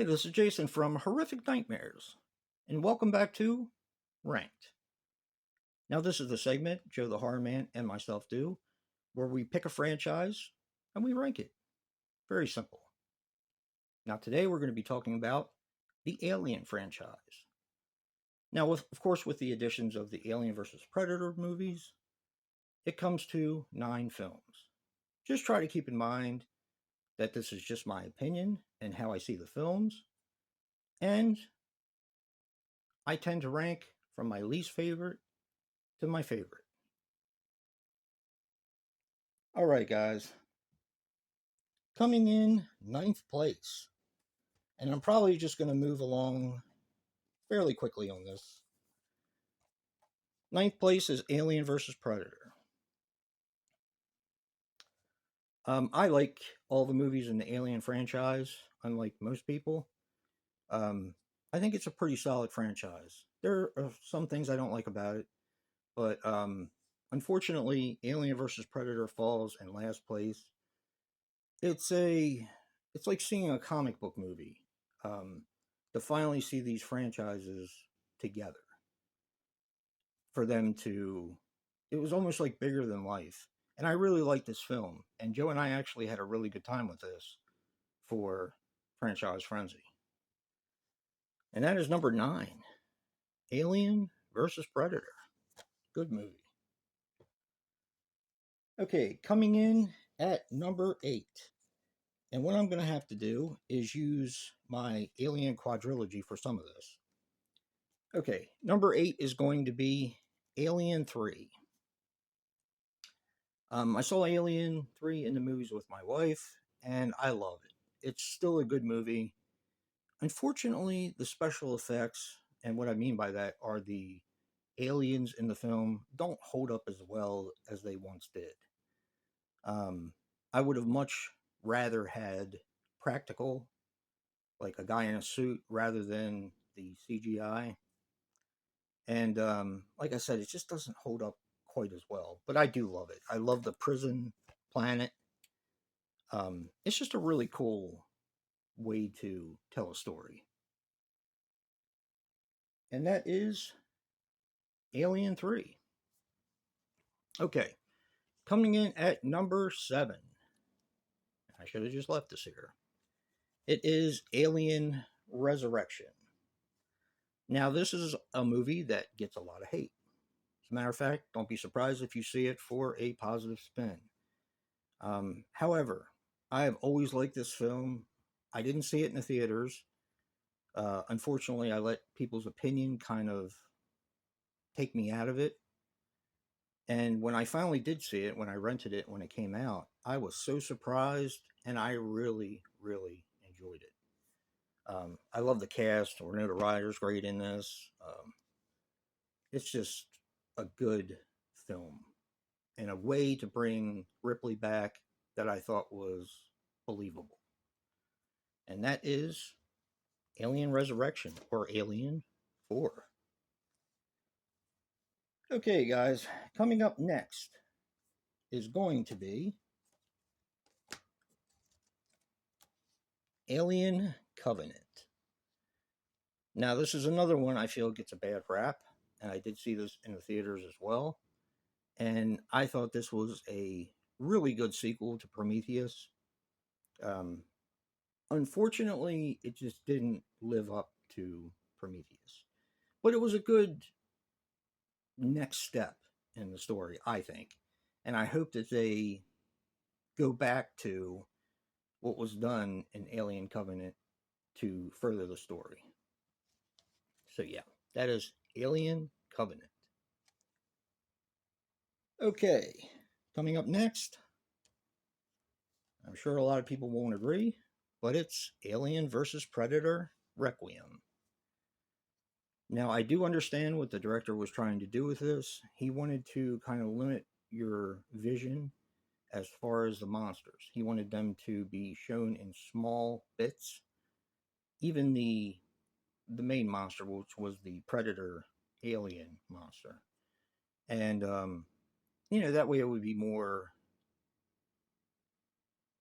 This is Jason from Horrific Nightmares, and welcome back to Ranked. Now, this is the segment Joe the Horror Man and myself do, where we pick a franchise and we rank it. Very simple. Now, today we're going to be talking about the Alien franchise. Now, of course, with the additions of the Alien vs. Predator movies, it comes to 9 films. Just try to keep in mind that this is just my opinion and how I see the films, and I tend to rank from my least favorite to my favorite. All right, guys. Coming in ninth place, and I'm probably just going to move along fairly quickly on this. Ninth place is Alien vs. Predator. I like all the movies in the Alien franchise, unlike most people. I think it's a pretty solid franchise. There are some things I don't like about it, but unfortunately, Alien vs. Predator falls in last place. It's like seeing a comic book movie. To finally see these franchises together, for them to, it was almost like bigger than life. And I really liked this film, and Joe and I actually had a really good time with this for Franchise Frenzy. And that is number 9, Alien versus Predator. Good movie. Okay, coming in at number 8. And what I'm going to have to do is use my Alien quadrilogy for some of this. Okay, number 8 is going to be Alien 3. I saw Alien 3 in the movies with my wife, and I love it. It's still a good movie. Unfortunately, the special effects, and what I mean by that are the aliens in the film, don't hold up as well as they once did. I would have much rather had practical, like a guy in a suit, rather than the CGI. And like I said, it just doesn't hold up quite as well. But I do love it. I love the prison planet. It's just a really cool way to tell a story. And that is Alien 3. Okay, coming in at number 7. I should have just left this here. It is Alien Resurrection. Now, this is a movie that gets a lot of hate. As a matter of fact, don't be surprised if you see it for a positive spin. However, I have always liked this film. I didn't see it in the theaters. Unfortunately, I let people's opinion kind of take me out of it. And when I finally did see it, when I rented it when it came out, I was so surprised, and I really, really enjoyed it. I love the cast. Winona Ryder's great in this. It's just a good film, and a way to bring Ripley back that I thought was believable. And that is Alien Resurrection, or Alien 4. Okay, guys, coming up next is going to be Alien Covenant. Now, this is another one I feel gets a bad rap, and I did see this in the theaters as well. And I thought this was a really good sequel to Prometheus. Unfortunately, it just didn't live up to Prometheus. But it was a good next step in the story, I think. And I hope that they go back to what was done in Alien Covenant to further the story. So yeah, that is Alien Covenant. Okay, coming up next, I'm sure a lot of people won't agree, but it's Alien vs. Predator Requiem. Now, I do understand what the director was trying to do with this. He wanted to kind of limit your vision as far as the monsters. He wanted them to be shown in small bits. Even the main monster, which was the Predator alien monster. And, that way it would be more,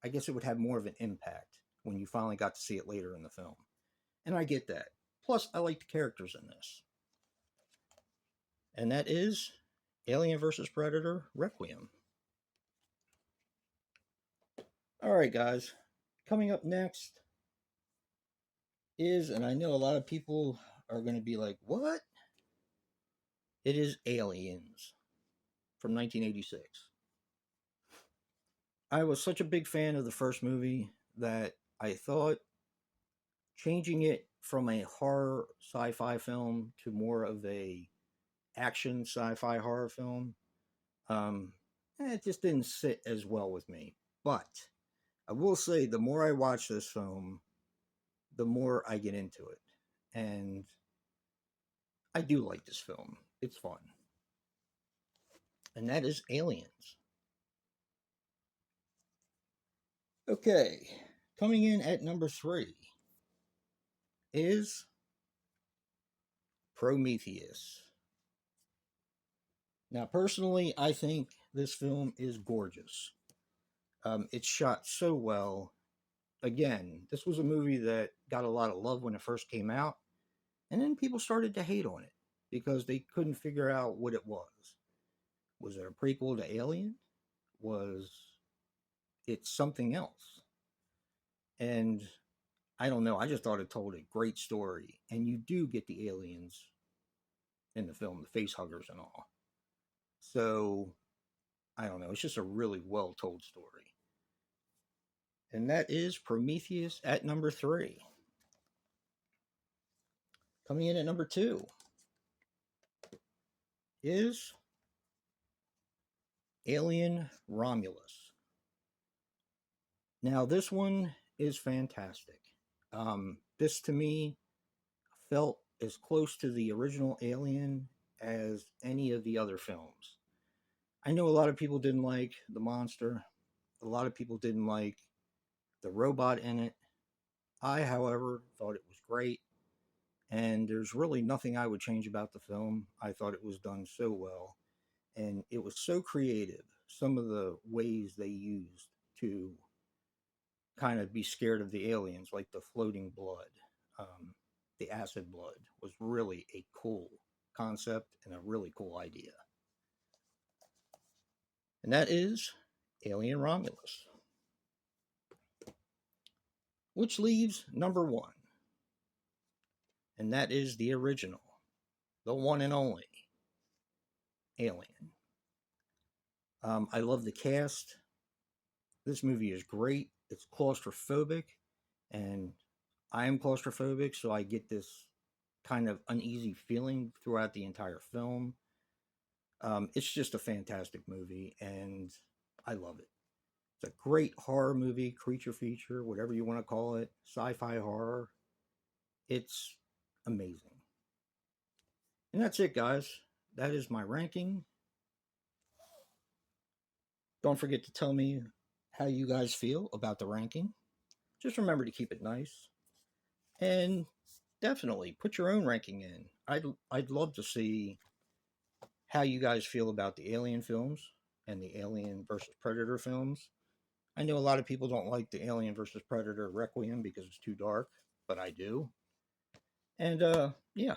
I guess it would have more of an impact when you finally got to see it later in the film. And I get that. Plus, I like the characters in this. And that is Alien vs. Predator Requiem. All right, guys. Coming up next is, and I know a lot of people are going to be like, what? It is Aliens from 1986. I was such a big fan of the first movie that I thought changing it from a horror sci-fi film to more of a action sci-fi horror film, um, it just didn't sit as well with me. But I will say, the more I watch this film, the more I get into it, and I do like this film. It's fun, and that is Aliens. Okay, coming in at number 3 is Prometheus. Now, personally, I think this film is gorgeous. It's shot so well. Again, this was a movie that got a lot of love when it first came out, and then people started to hate on it because they couldn't figure out what it was. Was it a prequel to Alien? Was it something else? And I don't know. I just thought it told a great story, and you do get the aliens in the film, the face huggers and all. So I don't know. It's just a really well told story. And that is Prometheus at number 3. Coming in at number 2 is Alien Romulus. Now, this one is fantastic. This to me felt as close to the original Alien as any of the other films. I know a lot of people didn't like the monster, a lot of people didn't like the robot in it. I, however, thought it was great, and there's really nothing I would change about the film. I thought it was done so well, and it was so creative. Some of the ways they used to kind of be scared of the aliens, like the floating blood, the acid blood, was really a cool concept and a really cool idea. And that is Alien Romulus, which leaves number 1, and that is the original, the one and only Alien. I love the cast. This movie is great. It's claustrophobic, and I am claustrophobic, so I get this kind of uneasy feeling throughout the entire film. It's just a fantastic movie, and I love it. It's a great horror movie, creature feature, whatever you want to call it, sci-fi horror. It's amazing. And that's it, guys. That is my ranking. Don't forget to tell me how you guys feel about the ranking. Just remember to keep it nice. And definitely put your own ranking in. I'd love to see how you guys feel about the Alien films and the Alien versus Predator films. I know a lot of people don't like the Alien versus Predator Requiem because it's too dark, but I do. And yeah,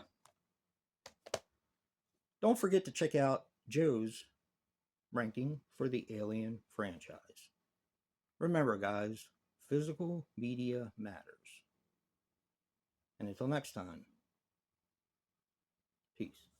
don't forget to check out Joe's ranking for the Alien franchise. Remember, guys, physical media matters. And until next time, peace.